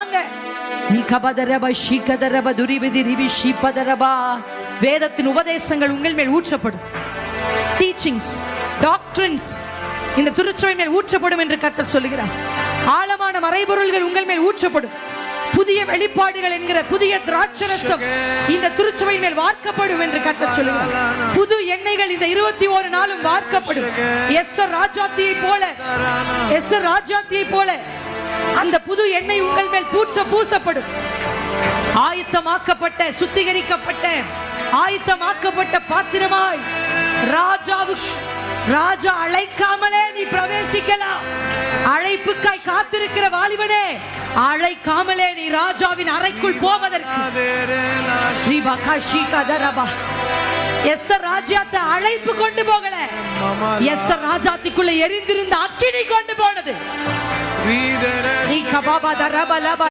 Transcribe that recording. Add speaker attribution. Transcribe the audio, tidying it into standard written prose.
Speaker 1: வாங்க. நீ கபதரபா ஷீகதரபா துரிபதி ரிபி ஷீபதரபா. வேதத்தின் உபதேசங்கள் உங்கள் மேல் ஊற்றப்படும். டீச்சிங்ஸ், டாக்ட்ரின்ஸ் இந்த திருச்சபை மேல் ஊற்றப்படும் என்று கர்த்தர் சொல்லுகிறார். ஆழமான மறைபொருள்கள் உங்கள் மேல் ஊற்றப்படும். புதிய வெளிப்பாடுகள் என்கிற புதிய திராட்சரசம் இந்த திருச்சபை மேல் வார்க்கப்படும் என்று கர்த்தர் சொல்லுகிறார். புது எண்ணெய்கள் இந்த 21 நாளும் வார்க்கப்படும். எஸ்தர் ராஜாத்தியை போல அந்த புது எண்ணெய் உங்கள் மேல் பூசப்படும். ஆயத்தமாக்கப்பட்ட, சுத்திகரிக்கப்பட்ட, ஆயத்தமாக்கப்பட்ட பாத்திரமாய் ராஜா அழைக்காமலே நீ பிரவேசிக்கலாம். அழைப்புக்காய் காத்திருக்கிற வாலிபனே, அழைக்காமலே நீ ராஜாவின் அறைக்குள் போவதற்கு எஸ்தர் ராஜாத்தை அழைப்பு கொண்டு போகல, எஸ்தர் ராஜாத்திக்குள்ள எரிந்திருந்த அக்கினி கொண்டு போனது.